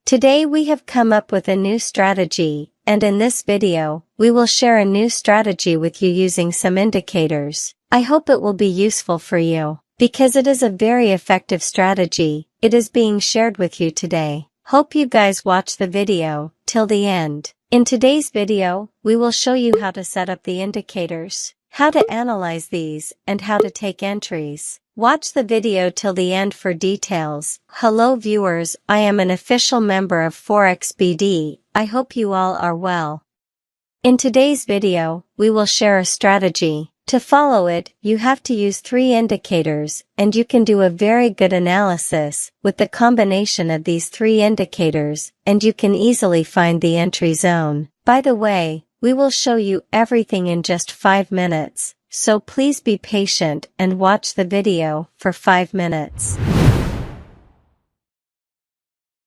Today we have come up with a new strategy, and in this video, we will share a new strategy with you using some indicators. I hope it will be useful for you. Because it is a very effective strategy, it is being shared with you today. Hope you guys watch the video till the end. In today's video, we will show you how to set up the indicators, how to analyze these, and how to take entries. Watch the video till the end for details. Hello viewers, I am an official member of Forex BD. I hope you all are well. In today's video, we will share a strategy. To follow it, you have to use 3 indicators, and you can do a very good analysis with the combination of these 3 indicators, and you can easily find the entry zone. By the way, we will show you everything in just 5 minutes, so please be patient and watch the video for 5 minutes.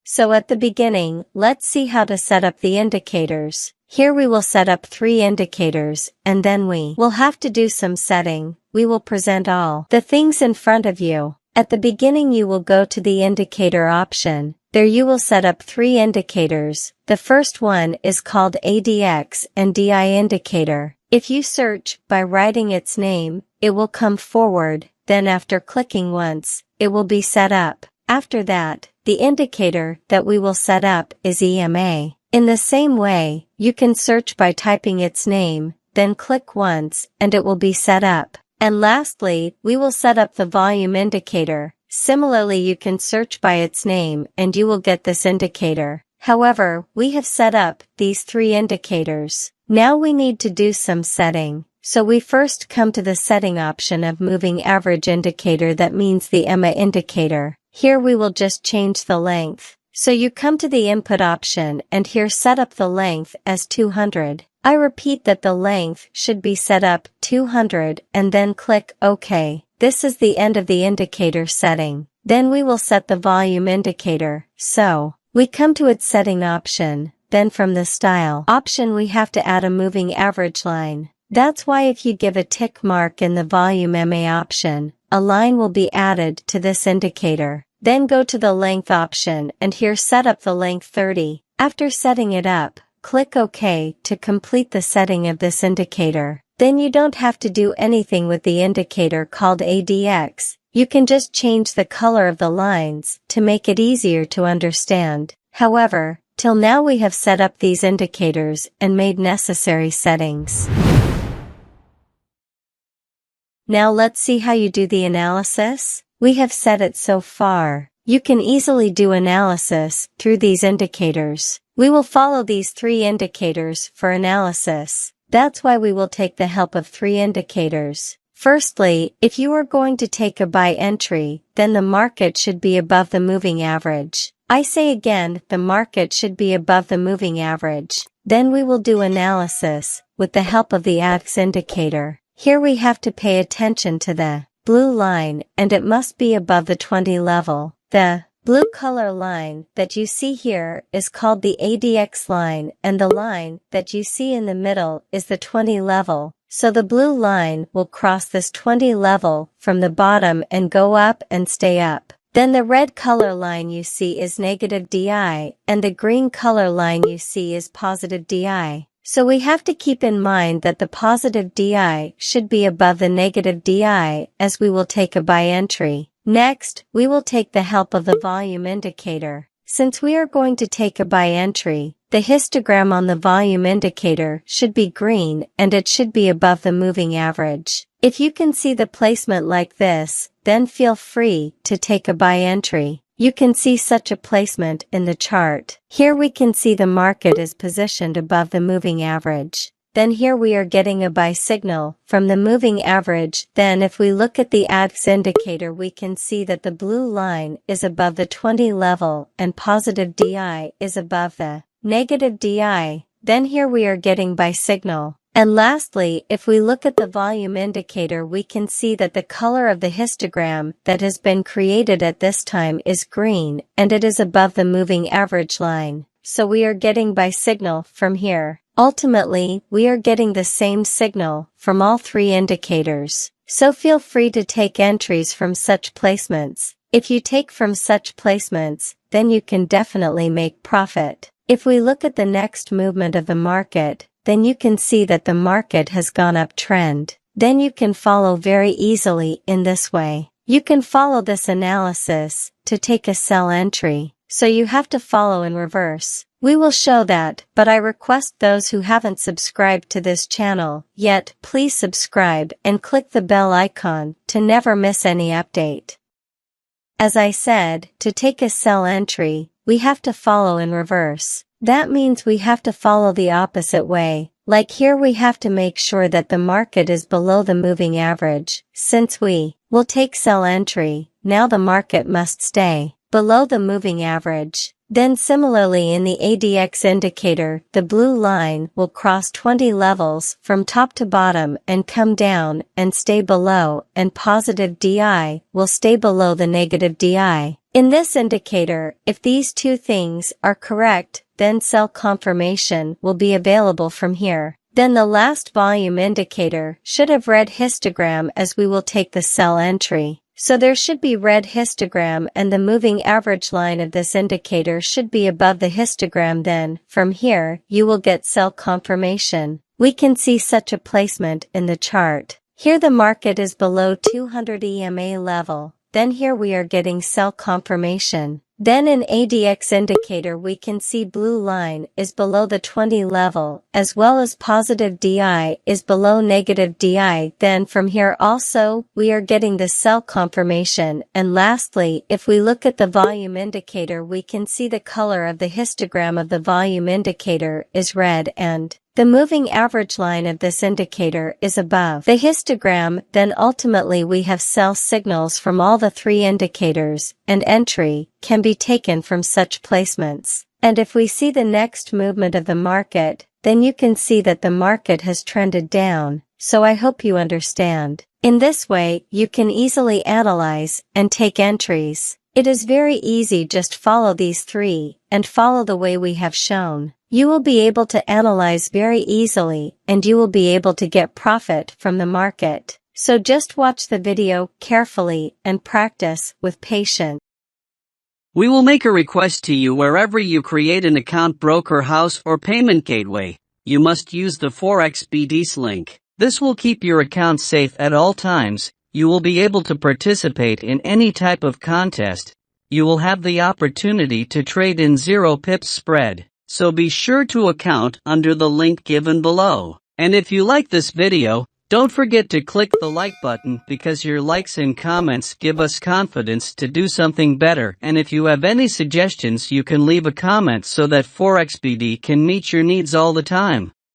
So at the beginning, let's see how to set up the indicators. Here we will set up 3 indicators, and then we will have to do some setting. We will present all the things in front of you. At the beginning you will go to the indicator option. There you will set up 3 indicators. The first one is called ADX and DI indicator. If you search by writing its name, it will come forward, then after clicking once, it will be set up. After that, the indicator that we will set up is EMA. In the same way, you can search by typing its name, then click once, and it will be set up. And lastly, we will set up the volume indicator. Similarly, you can search by its name and you will get this indicator. However, we have set up these 3 indicators. Now we need to do some setting. So we first come to the setting option of moving average indicator, that means the EMA indicator. Here we will just change the length. So you come to the input option and here set up the length as 200. I repeat that the length should be set up 200 and then click OK. This is the end of the indicator setting. Then we will set the volume indicator. So we come to its setting option. Then from the style option we have to add a moving average line. That's why if you give a tick mark in the volume MA option, a line will be added to this indicator. Then go to the length option and here set up the length 30. After setting it up, click OK to complete the setting of this indicator. Then you don't have to do anything with the indicator called ADX. You can just change the color of the lines to make it easier to understand. However, till now we have set up these indicators and made necessary settings. Now let's see how you do the analysis. We have set it so far. You can easily do analysis through these indicators. We will follow these 3 indicators for analysis. That's why we will take the help of 3 indicators. Firstly, if you are going to take a buy entry, then the market should be above the moving average. I say again, the market should be above the moving average. Then we will do analysis with the help of the ADX indicator. Here we have to pay attention to the blue line, and it must be above the 20 level. The blue color line that you see here is called the ADX line, and the line that you see in the middle is the 20 level. So the blue line will cross this 20 level from the bottom and go up and stay up. Then the red color line you see is negative DI, and the green color line you see is positive DI. So we have to keep in mind that the positive DI should be above the negative DI as we will take a buy entry. Next, we will take the help of the volume indicator. Since we are going to take a buy entry, the histogram on the volume indicator should be green and it should be above the moving average. If you can see the placement like this, then feel free to take a buy entry. You can see such a placement in the chart. Here we can see the market is positioned above the moving average. Then here we are getting a buy signal from the moving average. Then if we look at the ADX indicator, we can see that the blue line is above the 20 level and positive DI is above the negative DI. Then here we are getting buy signal. And lastly, if we look at the volume indicator, we can see that the color of the histogram that has been created at this time is green, and it is above the moving average line. So we are getting buy signal from here. Ultimately, we are getting the same signal from all 3 indicators. So feel free to take entries from such placements. If you take from such placements, then you can definitely make profit. If we look at the next movement of the market, then you can see that the market has gone uptrend. Then you can follow very easily in this way. You can follow this analysis to take a sell entry, so you have to follow in reverse. We will show that, but I request those who haven't subscribed to this channel yet, please subscribe and click the bell icon to never miss any update. As I said, to take a sell entry, we have to follow in reverse. That means we have to follow the opposite way. Like here we have to make sure that the market is below the moving average. Since we will take sell entry, now the market must stay below the moving average. Then similarly in the ADX indicator, the blue line will cross 20 levels from top to bottom and come down and stay below, and positive DI will stay below the negative DI. In this indicator, if these two things are correct, then sell confirmation will be available from here. Then the last volume indicator should have red histogram as we will take the sell entry. So there should be red histogram and the moving average line of this indicator should be above the histogram. Then, from here, you will get sell confirmation. We can see such a placement in the chart. Here the market is below 200 EMA level. Then here we are getting sell confirmation. Then in ADX indicator we can see blue line is below the 20 level, as well as positive DI is below negative DI. Then from here also, we are getting the sell confirmation. And lastly, if we look at the volume indicator we can see the color of the histogram of the volume indicator is red and the moving average line of this indicator is above the histogram. Then ultimately we have sell signals from all the three indicators, and entry can be taken from such placements. And if we see the next movement of the market, then you can see that the market has trended down, so I hope you understand. In this way, you can easily analyze and take entries. It is very easy, just follow these three, and follow the way we have shown. You will be able to analyze very easily, and you will be able to get profit from the market. So just watch the video carefully and practice with patience. We will make a request to you wherever you create an account, broker house or payment gateway. You must use the Forex BD's link. This will keep your account safe at all times. You will be able to participate in any type of contest. You will have the opportunity to trade in 0 pips spread. So be sure to account under the link given below. And if you like this video, don't forget to click the like button, because your likes and comments give us confidence to do something better. And if you have any suggestions, you can leave a comment so that Forex BD can meet your needs all the time.